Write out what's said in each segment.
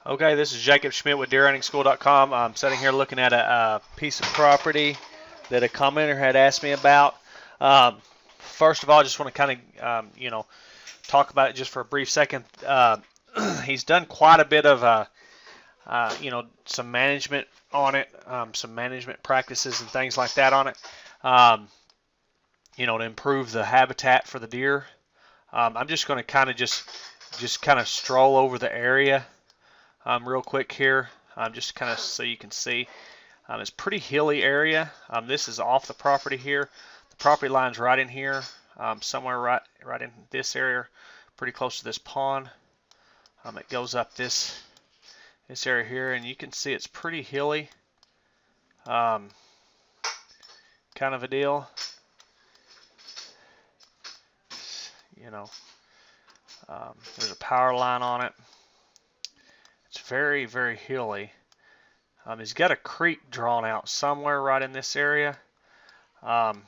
Okay, this is Jacob Schmitt with deerhuntingschool.com. I'm sitting here looking at a piece of property that a commenter had asked me about. First of all, I just want to kind of, talk about it just for a brief second. He's done quite a bit of, some management on it, some management practices and things like that on it, to improve the habitat for the deer. I'm just going to kind of just kind of stroll over the area. Real quick here, just kind of so you can see. It's a pretty hilly area. This is off the property here. The property line's right in here, somewhere right in this area, pretty close to this pond. It goes up this area here, and you can see it's pretty hilly, kind of a deal. There's a power line on it. It's very, very hilly. He's got a creek drawn out somewhere right in this area. I'm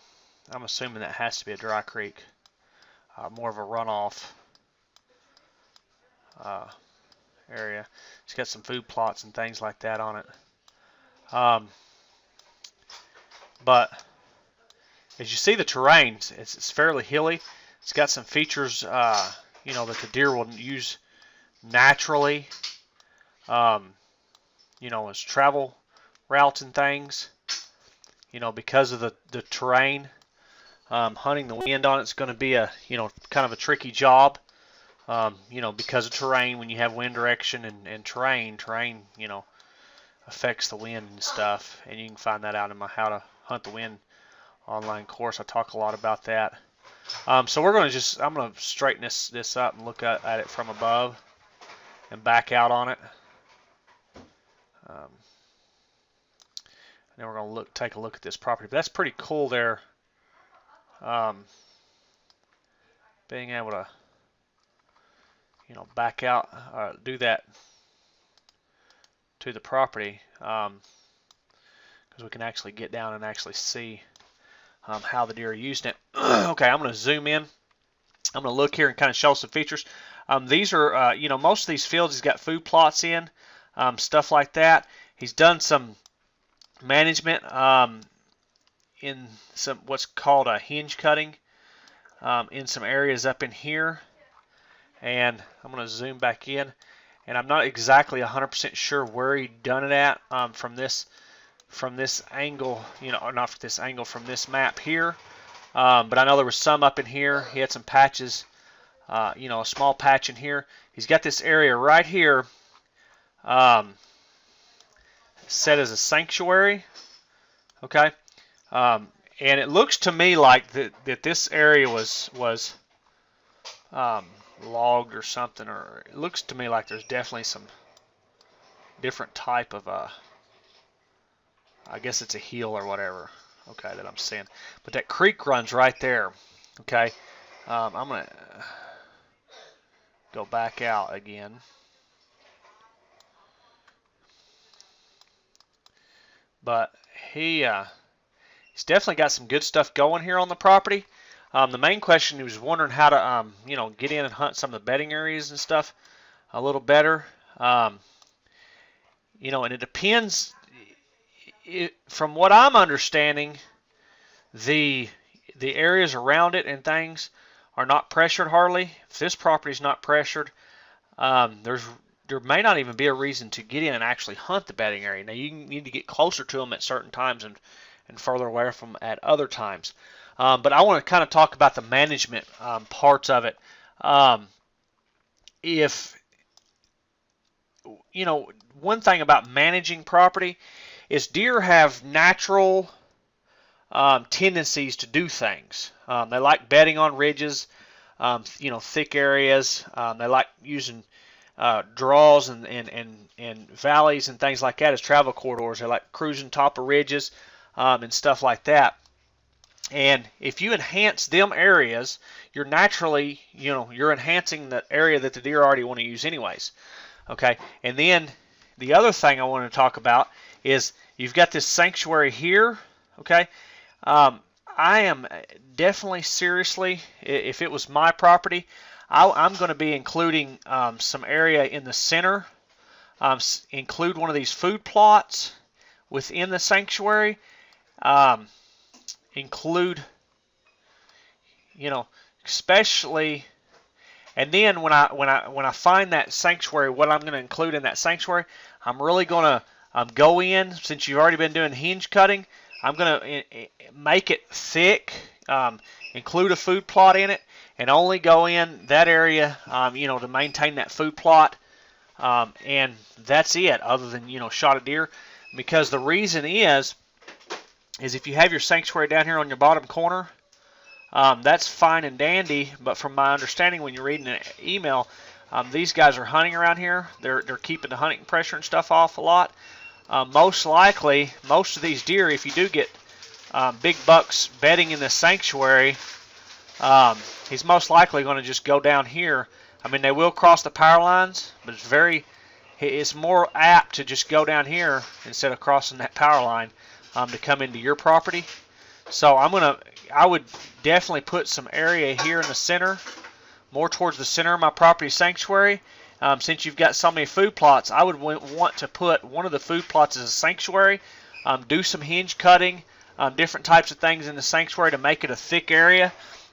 assuming that has to be a dry creek, more of a runoff area. It's got some food plots and things like that on it. But as you see the terrain, it's fairly hilly. It's got some features, that the deer will use naturally. As travel routes and things, because of the terrain. Hunting the wind on it's going to be a, kind of a tricky job, because of terrain. When you have wind direction and terrain, affects the wind and stuff, and you can find that out in my How to Hunt the Wind online course. I talk a lot about that. So I'm going to straighten this up and look at it from above and back out on it. And then we're going to take a look at this property. But that's pretty cool there. Being able to, back out, do that to the property, because we can actually get down and actually see how the deer are using it. Okay, I'm going to zoom in. I'm going to look here and kind of show some features. These are, most of these fields he's got food plots in, stuff like that. He's done some management in some what's called a hinge cutting in some areas up in here. And I'm going to zoom back in. And I'm not exactly 100% sure where he done it at from this angle, not from this angle, from this map here. But I know there was some up in here. He had some patches, a small patch in here. He's got this area right here set as a sanctuary. Okay, and it looks to me like that this area was logged or something, or it looks to me like there's definitely some different type of I guess it's a hill or whatever, okay, that I'm seeing. But that creek runs right there, okay. I'm going to go back out again. But he's definitely got some good stuff going here on the property. The main question, he was wondering how to, get in and hunt some of the bedding areas and stuff a little better. And it depends. From what I'm understanding, the areas around it and things are not pressured hardly. If this property is not pressured, there may not even be a reason to get in and actually hunt the bedding area. Now, you need to get closer to them at certain times and further away from them at other times. But I want to kind of talk about the management parts of it. One thing about managing property is deer have natural tendencies to do things. They like bedding on ridges, thick areas. They like using draws and valleys and things like that as travel corridors. They like cruising top of ridges and stuff like that. And if you enhance them areas, you're naturally, you're enhancing the area that the deer already want to use anyways. Okay, and then the other thing I want to talk about is you've got this sanctuary here. Okay, I am definitely seriously, if it was my property, I'm going to be including some area in the center include one of these food plots within the sanctuary. Include, especially, and then when I find that sanctuary, what I'm going to include in that sanctuary, I'm really going to go in, since you've already been doing hinge cutting, I'm going to make it thick, include a food plot in it, and only go in that area, to maintain that food plot, and that's it, other than, shot a deer. Because the reason is if you have your sanctuary down here on your bottom corner, that's fine and dandy, but from my understanding when you're reading an email, these guys are hunting around here. They're keeping the hunting pressure and stuff off a lot. Most likely, most of these deer, if you do get big bucks bedding in this sanctuary, he's most likely going to just go down here. I mean, they will cross the power lines, but it's more apt to just go down here instead of crossing that power line to come into your property. So I would definitely put some area here in the center, more towards the center of my property sanctuary. Since you've got so many food plots, I would want to put one of the food plots as a sanctuary, do some hinge cutting, different types of things in the sanctuary to make it a thick area.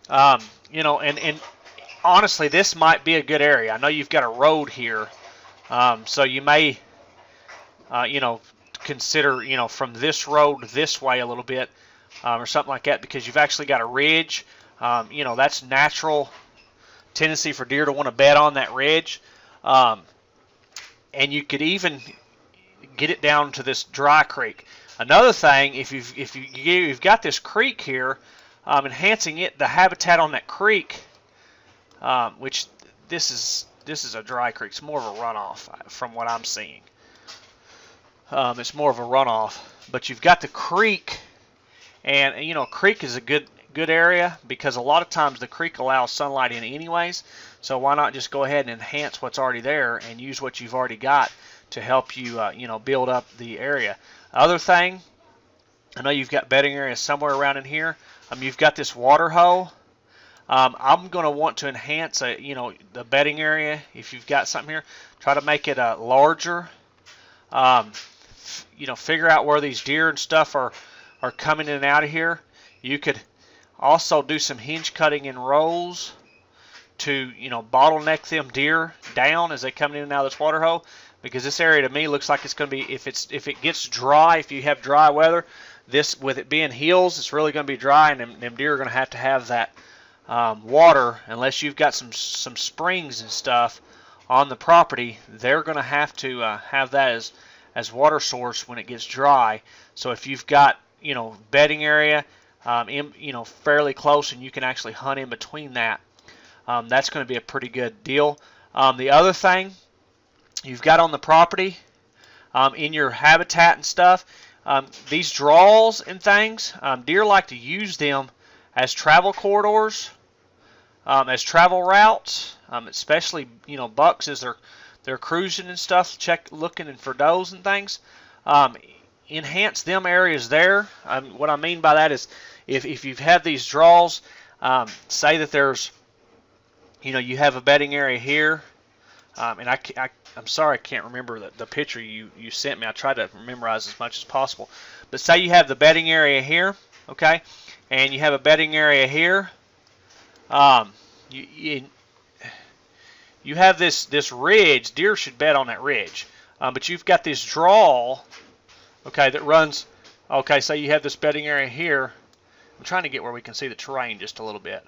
And honestly, this might be a good area. I know you've got a road here, so you may, consider, from this road this way a little bit, or something like that, because you've actually got a ridge. That's natural tendency for deer to want to bed on that ridge. And you could even get it down to this dry creek. Another thing, if you've got this creek here, enhancing the habitat on that creek, which this is a dry creek. It's more of a runoff from what I'm seeing. It's more of a runoff, but you've got the creek, and creek is a good area because a lot of times the creek allows sunlight in anyways. So why not just go ahead and enhance what's already there and use what you've already got to help you, build up the area. Other thing, I know you've got bedding areas somewhere around in here. You've got this water hole. I'm going to want to enhance, the bedding area. If you've got something here, try to make it larger. Figure out where these deer and stuff are coming in and out of here. You could also do some hinge cutting in rows to, bottleneck them deer down as they come in and out of this water hole, because this area to me looks like it's going to be, if it gets dry, if you have dry weather, this, with it being hills, it's really going to be dry, and them deer are going to have that water. Unless you've got some springs and stuff on the property, they're going to have that as water source when it gets dry. So if you've got, bedding area, fairly close, and you can actually hunt in between that, that's going to be a pretty good deal. The other thing you've got on the property, in your habitat and stuff, these draws and things, deer like to use them as travel corridors, as travel routes, especially bucks as they're cruising and stuff, looking for does and things. Enhance them areas there. What I mean by that is, if you've had these draws, say that there's, you have a bedding area here, and I'm sorry I can't remember the picture you sent me. I tried to memorize as much as possible. But say you have the bedding area here, okay, and you have a bedding area here. You have this ridge. Deer should bed on that ridge, but you've got this draw, okay, that runs. Okay, so you have this bedding area here. I'm trying to get where we can see the terrain just a little bit,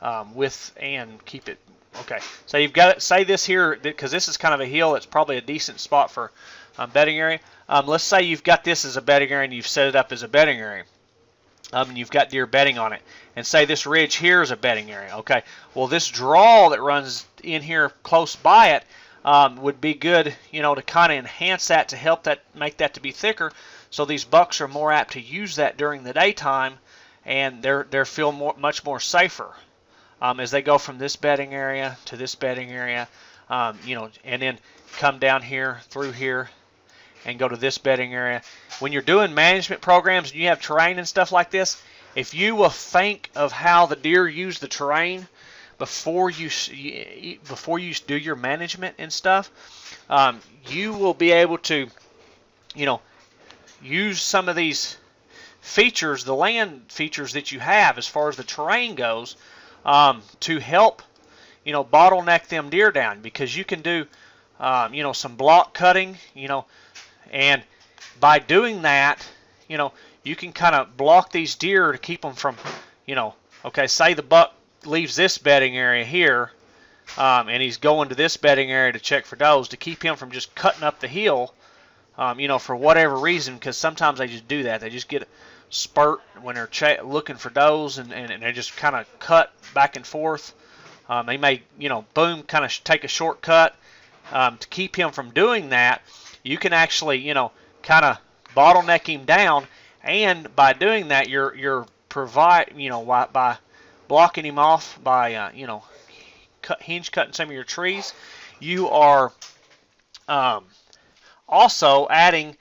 and keep it. Okay, so you've got it. Say this here, because this is kind of a hill. It's probably a decent spot for bedding area. Let's say you've got this as a bedding area and you've set it up as a bedding area. And you've got deer bedding on it. And say this ridge here is a bedding area. Okay, well, this draw that runs in here close by it would be good, to kind of enhance that, to help that, make that to be thicker, so these bucks are more apt to use that during the daytime, and they're feel much more safer as they go from this bedding area to this bedding area, and then come down here through here and go to this bedding area. When you're doing management programs and you have terrain and stuff like this, if you will think of how the deer use the terrain before you do your management and stuff, you will be able to, use some of these features, the land features that you have as far as the terrain goes, to help, bottleneck them deer down, because you can do, some block cutting, and by doing that, you can kind of block these deer to keep them from, okay, say the buck leaves this bedding area here, and he's going to this bedding area to check for does, to keep him from just cutting up the hill, for whatever reason, because sometimes they just do that. They just get a spurt when they're looking for does, and they just kind of cut back and forth. They may, boom, kind of take a shortcut. To keep him from doing that, you can actually, kind of bottleneck him down, and by doing that, you're by blocking him off, by hinge cutting some of your trees, you are also adding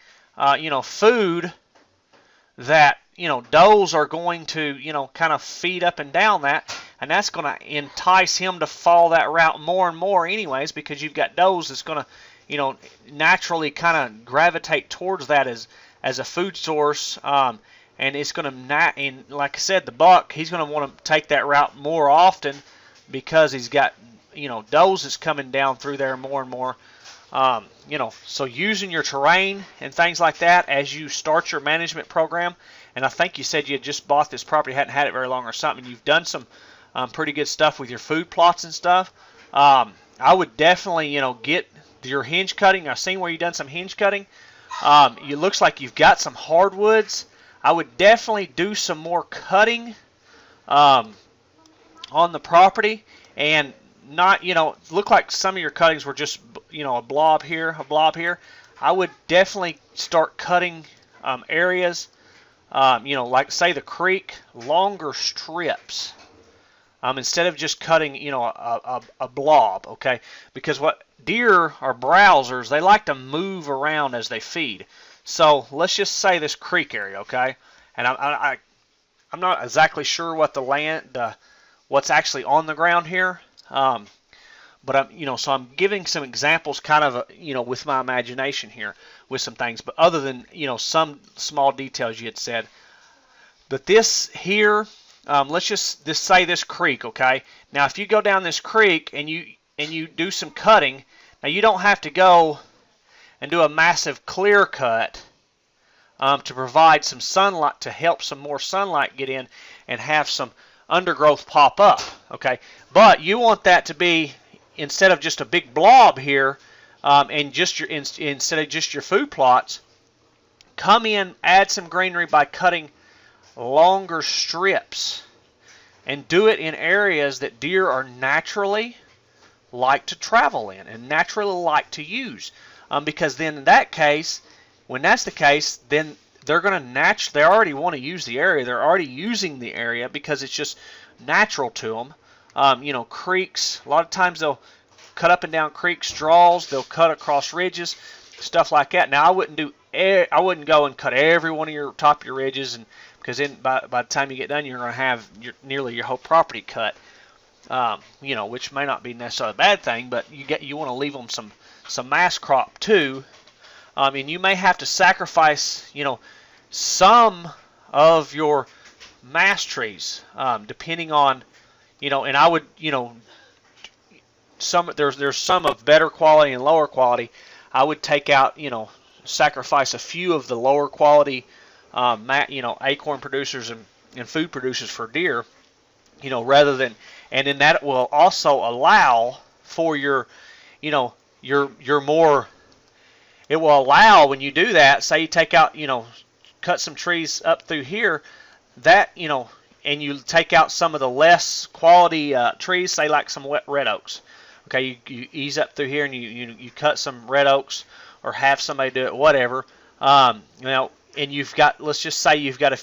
food that does are going to kind of feed up and down that, and that's going to entice him to follow that route more and more anyways, because you've got does that's going to naturally kind of gravitate towards that as a food source, and it's going to, and like I said, the buck, he's going to want to take that route more often because he's got does that's coming down through there more and more. So using your terrain and things like that as you start your management program, and I think you said you had just bought this property, hadn't had it very long or something, you've done some pretty good stuff with your food plots and stuff. I would definitely, get your hinge cutting. I've seen where you've done some hinge cutting. It looks like you've got some hardwoods. I would definitely do some more cutting on the property, and not, look like some of your cuttings were just, a blob here, a blob here. I would definitely start cutting areas, like say the creek, longer strips, instead of just cutting, a blob, okay? Because what deer are browsers, they like to move around as they feed. So let's just say this creek area, okay? And I'm not exactly sure what the land, what's actually on the ground here. But I'm, so I'm giving some examples, kind of, with my imagination here, with some things. But other than, some small details you had said. But this here, let's just say this creek, okay? Now, if you go down this creek and you do some cutting, now you don't have to go and do a massive clear cut to provide some sunlight, to help some more sunlight get in and have some undergrowth pop up, okay? But you want that to be, instead of just a big blob here, and just your instead of just your food plots, come in, add some greenery by cutting longer strips, and do it in areas that deer are naturally like to travel in and naturally like to use, because then in that case, when that's the case, then they're going to they already want to use the area. They're already using the area because it's just natural to them. Creeks, a lot of times they'll cut up and down creeks, draws, they'll cut across ridges, stuff like that. Now, I wouldn't go and cut every one of your top of your ridges, and because then by the time you get done, you're going to have nearly your whole property cut. Which may not be necessarily a bad thing, but you want to leave them some mass crop too. And you may have to sacrifice, some of your mass trees, depending on, and I would, there's some of better quality and lower quality. I would take out, sacrifice a few of the lower quality, acorn producers and food producers for deer, rather than, and then that will also allow for your more. It will allow, when you do that, say you take out, cut some trees up through here, that, and you take out some of the less quality trees, say like some wet red oaks. Okay, you ease up through here and you cut some red oaks, or have somebody do it, whatever. And you've got, let's just say you've got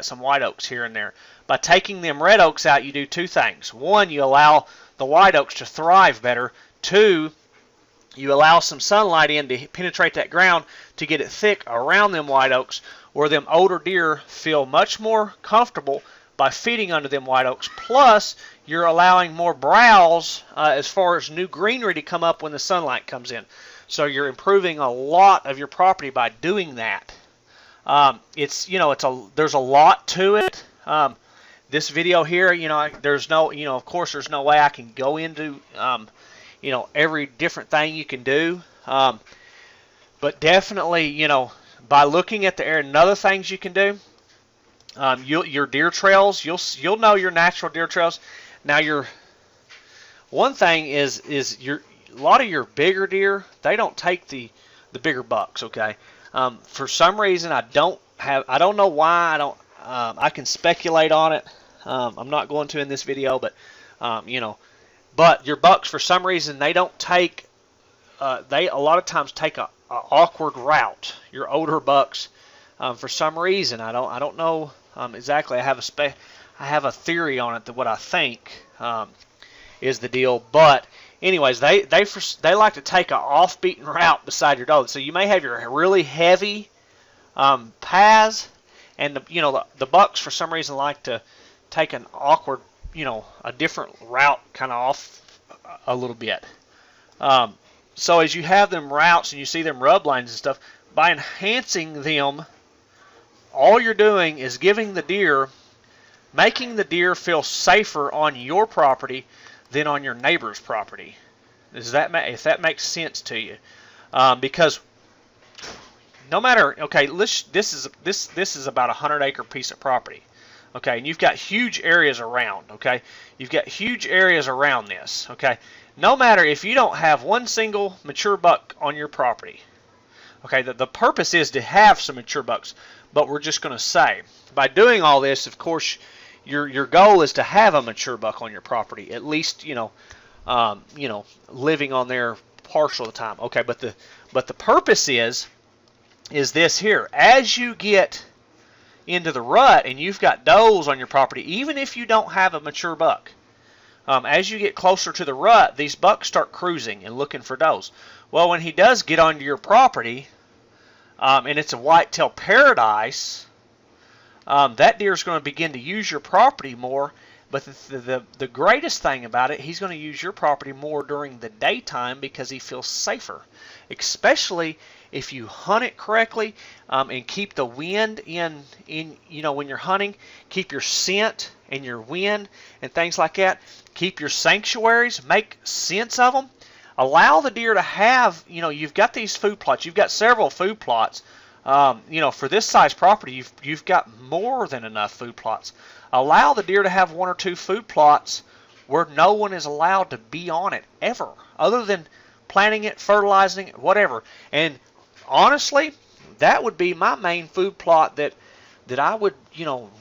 some white oaks here and there. By taking them red oaks out, you do two things. One, you allow the white oaks to thrive better. Two, you allow some sunlight in to penetrate that ground to get it thick around them white oaks, where them older deer feel much more comfortable by feeding under them white oaks. Plus, you're allowing more browse as far as new greenery to come up when the sunlight comes in. So you're improving a lot of your property by doing that. There's a lot to it. This video here, there's no, of course, there's no way I can go into, every different thing you can do. But definitely, by looking at the area, and other things you can do, your deer trails, you'll know your natural deer trails. Now, one thing is a lot of your bigger deer, they don't take the bigger bucks. Okay, for some reason I don't know why. I can speculate on it. I'm not going to in this video, but but your bucks, for some reason, they don't take. They a lot of times take a awkward route. Your older bucks, for some reason, I don't know exactly. I have a theory on it, that what I think is the deal. But anyways, they like to take an off-beaten route beside your does. So you may have your really heavy paths, and the bucks for some reason like to take an awkward, a different route, kind of off a little bit. So as you have them routes and you see them rub lines and stuff, by enhancing them, all you're doing is making the deer feel safer on your property than on your neighbor's property. If that makes sense to you, because no matter, okay, this is about a 100-acre piece of property, okay, and you've got huge areas around, okay, you've got huge areas around this, okay. No matter if you don't have one single mature buck on your property, okay, the purpose is to have some mature bucks, but we're just going to say, by doing all this, of course, your goal is to have a mature buck on your property, at least, living on there partial of the time. Okay, but the purpose is this here. As you get into the rut and you've got does on your property, even if you don't have a mature buck, as you get closer to the rut, these bucks start cruising and looking for does. Well, when he does get onto your property, and it's a whitetail paradise, that deer is going to begin to use your property more. But the greatest thing about it, he's going to use your property more during the daytime because he feels safer, especially if you hunt it correctly, and keep the wind in when you're hunting, keep your scent and your wind and things like that. Keep your sanctuaries, make sense of them. Allow the deer to have, you've got these food plots. You've got several food plots. For this size property, you've got more than enough food plots. Allow the deer to have one or two food plots where no one is allowed to be on it ever, other than planting it, fertilizing it, whatever. And honestly, that would be my main food plot that I would,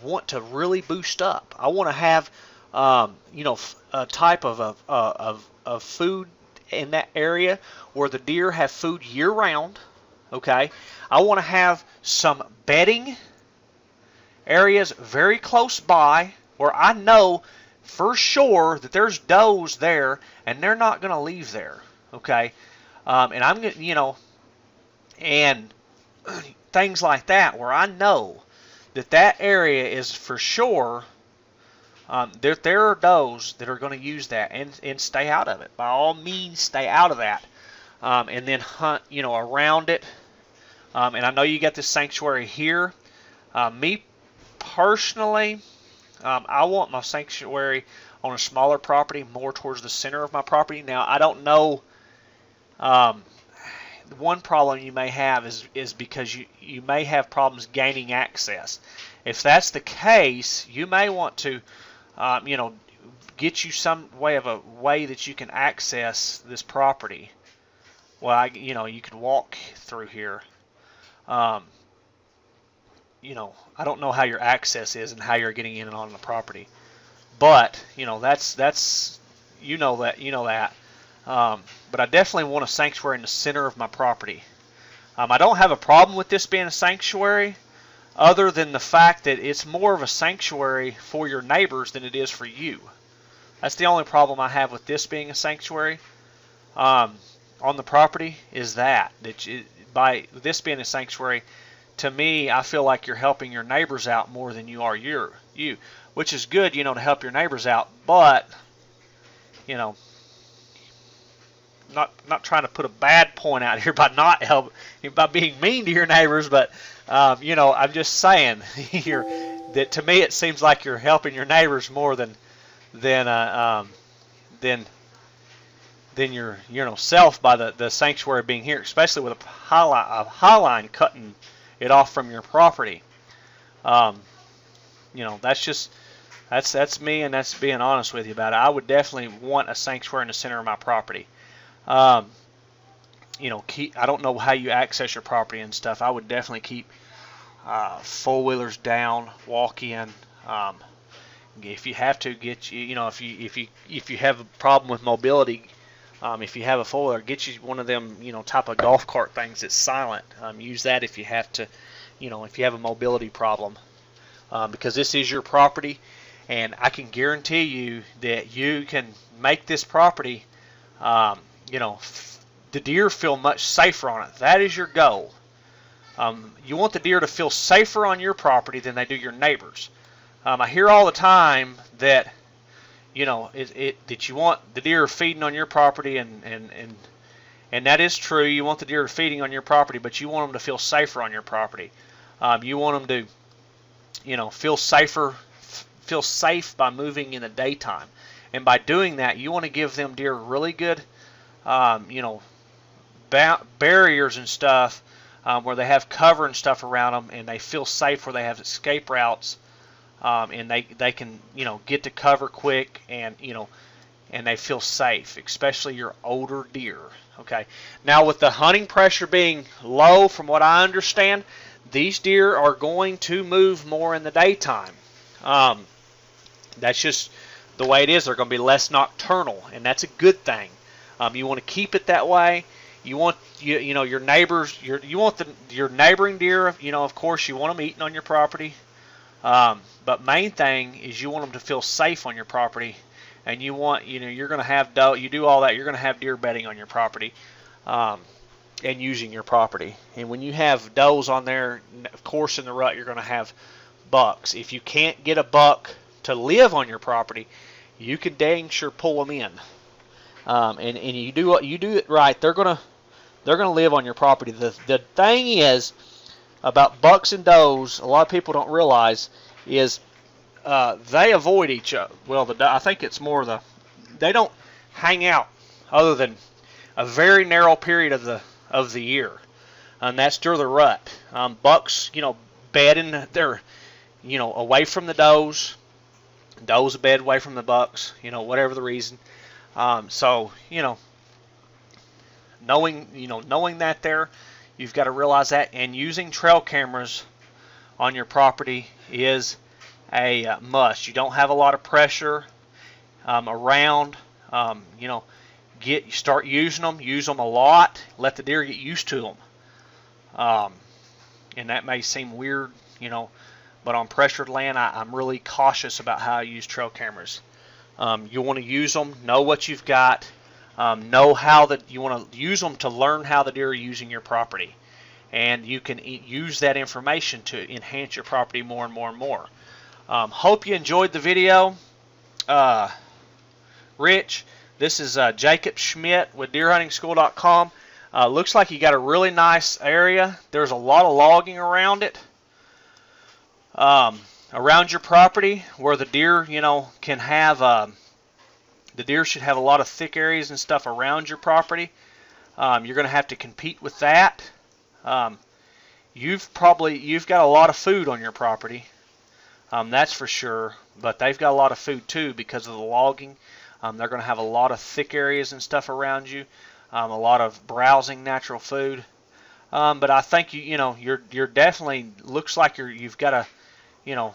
want to really boost up. I want to have, a type of food in that area where the deer have food year round. Okay, I want to have some bedding areas very close by where I know for sure that there's does there and they're not going to leave there. Okay, and I'm going to, and things like that where I know that area is for sure. There are does that are going to use that and stay out of it. By all means, stay out of that, and then hunt, around it. And I know you got this sanctuary here. Me personally, I want my sanctuary on a smaller property, more towards the center of my property. Now, I don't know. One problem you may have is because you may have problems gaining access. If that's the case, you may want to, get you some way that you can access this property. Well, you could walk through here. I don't know how your access is and how you're getting in and on the property, but that's that. But I definitely want a sanctuary in the center of my property. I don't have a problem with this being a sanctuary, other than the fact that it's more of a sanctuary for your neighbors than it is for you. That's the only problem I have with this being a sanctuary on the property, is that by this being a sanctuary, to me, I feel like you're helping your neighbors out more than you are you, which is good, to help your neighbors out, but, not trying to put a bad point out here by not help by being mean to your neighbors, but you know, I'm just saying that to me it seems like you're helping your neighbors more than than your self by the sanctuary being here, especially with a high line cutting it off from your property. You know, that's me, and that's being honest with you about it. I would definitely want a sanctuary in the center of my property. You know, I don't know how you access your property and stuff. I would definitely keep four-wheelers down, walk in. If you have to, you know, if you have a problem with mobility, if you have a four-wheeler, get you one of them, you know, type of golf cart things that's silent. Use that if you have to, you know, if you have a mobility problem, because this is your property, and I can guarantee you that you can make this property, you know, the deer feel much safer on it. That is your goal. You want the deer to feel safer on your property than they do your neighbors. I hear all the time that, you know, that you want the deer feeding on your property, and that is true. You want the deer feeding on your property, but you want them to feel safer on your property. You want them to, you know, feel safe by moving in the daytime, and by doing that, you want to give them deer really good, you know, barriers and stuff, where they have cover and stuff around them, and they feel safe, where they have escape routes, and they can, you know, get to cover quick, and, you know, and they feel safe, especially your older deer. Okay, now with the hunting pressure being low, from what I understand, these deer are going to move more in the daytime. That's just the way it is. They're going to be less nocturnal, and that's a good thing. You want to keep it that way. You want you know, your neighbors, you want your neighboring deer, you know, of course you want them eating on your property. But main thing is you want them to feel safe on your property, and you want, you know, you're going to have you do all that, you're going to have deer bedding on your property, and using your property. And when you have does on there, of course in the rut you're going to have bucks. If you can't get a buck to live on your property, you can dang sure pull them in. And you do it right, they're gonna live on your property. The thing is about bucks and does, a lot of people don't realize, is they avoid each other. Well, I think it's more they don't hang out other than a very narrow period of the year, and that's during the rut. Bucks, you know, bed in they're, you know, away from the does. Does bed away from the bucks, you know, whatever the reason. So, you know, knowing that there, you've got to realize that, and using trail cameras on your property is a must. You don't have a lot of pressure around. You know, start using them. Use them a lot. Let the deer get used to them. And that may seem weird, you know, but on pressured land, I'm really cautious about how I use trail cameras. You want to use them, know what you've got, know how you want to use them to learn how the deer are using your property, and you can use that information to enhance your property more and more and more. Hope you enjoyed the video. Rich, this is Jacob Schmitt with deerhuntingschool.com. Looks like you got a really nice area. There's a lot of logging around it. Around your property, where the deer, you know, can have, the deer should have a lot of thick areas and stuff around your property. You're going to have to compete with that. You've got a lot of food on your property, that's for sure, but they've got a lot of food too because of the logging. They're going to have a lot of thick areas and stuff around you, a lot of browsing natural food. But I think you're definitely, looks like you've got a, you know,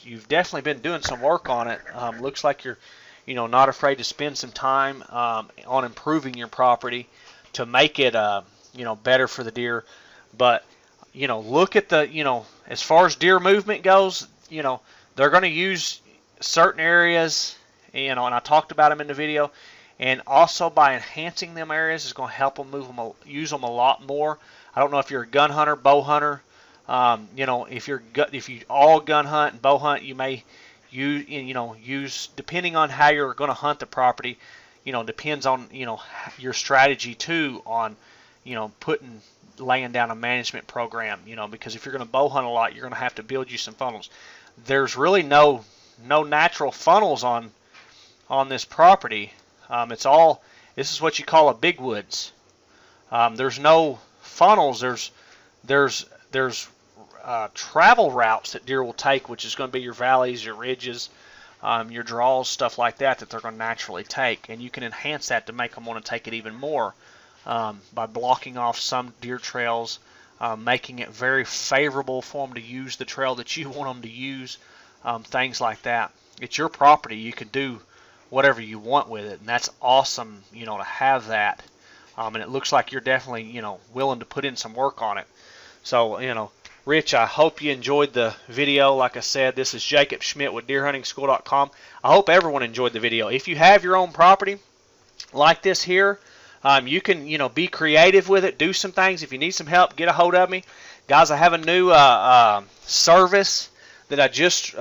you've definitely been doing some work on it. Looks like you're, you know, not afraid to spend some time on improving your property to make it, you know, better for the deer. But, you know, look at the, you know, as far as deer movement goes, you know, they're going to use certain areas, you know, and I talked about them in the video. And also by enhancing them areas is going to help them use them a lot more. I don't know if you're a gun hunter, bow hunter. You know, if you all gun hunt and bow hunt, you may use, depending on how you're going to hunt the property, depends on, your strategy too on, laying down a management program, because if you're going to bow hunt a lot, you're going to have to build you some funnels. There's really no natural funnels on this property. This is what you call a big woods. There's no funnels. There's travel routes that deer will take, which is going to be your valleys, your ridges, your draws, stuff like that they're going to naturally take, and you can enhance that to make them want to take it even more by blocking off some deer trails, making it very favorable for them to use the trail that you want them to use, things like that. It's your property. You can do whatever you want with it, and that's awesome, to have that. And it looks like you're definitely, willing to put in some work on it. So, Rich, I hope you enjoyed the video. Like I said, this is Jacob Schmitt with deerhuntingschool.com. I hope everyone enjoyed the video. If you have your own property like this here, you can, be creative with it, do some things. If you need some help, get a hold of me. Guys, I have a new service that I just,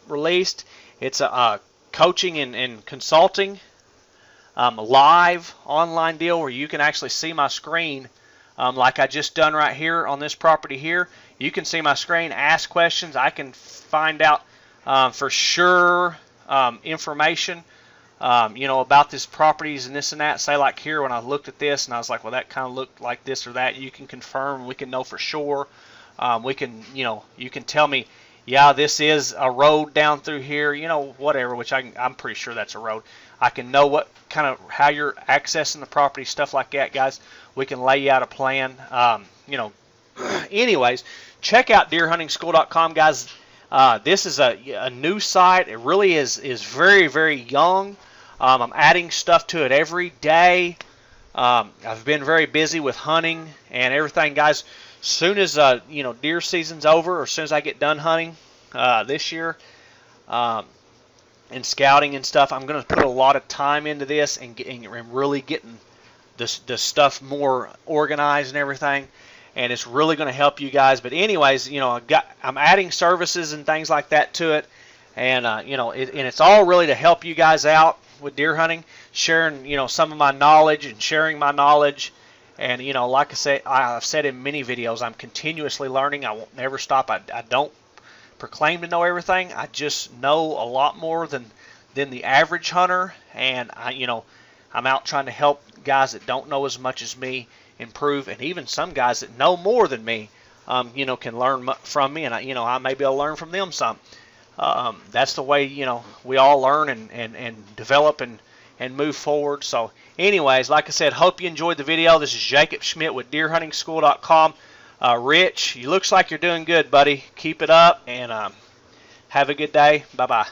released. It's a coaching and consulting live online deal where you can actually see my screen like I just done right here on this property here. You can see my screen, ask questions. I can find out for sure information about these properties and this and that. Say like here when I looked at this and I was like, well, that kind of looked like this or that. You can confirm. We can know for sure. We can, you can tell me, yeah, this is a road down through here, whatever, which I'm pretty sure that's a road. I can know what kind of how you're accessing the property, stuff like that, guys. We can lay you out a plan. Anyways, check out deerhuntingschool.com, guys. This is a new site. It really is very, very young. I'm adding stuff to it every day. I've been very busy with hunting and everything, guys. Soon as deer season's over, or as soon as I get done hunting this year and scouting and stuff, I'm going to put a lot of time into this and really getting the stuff more organized and everything. And it's really going to help you guys. But anyways, I'm adding services and things like that to it, and and it's all really to help you guys out with deer hunting, sharing some of my knowledge and sharing my knowledge. And like I say, I've said in many videos, I'm continuously learning. I won't never stop. I don't proclaim to know everything. I just know a lot more than the average hunter, and I'm out trying to help guys that don't know as much as me improve, and even some guys that know more than me, can learn from me, and I may be able to learn from them some. That's the way we all learn and develop and move forward. So anyways, like I said, hope you enjoyed the video. This is Jacob Schmitt with deerhuntingschool.com. Rich, you looks like you're doing good, buddy. Keep it up, and have a good day. Bye-bye.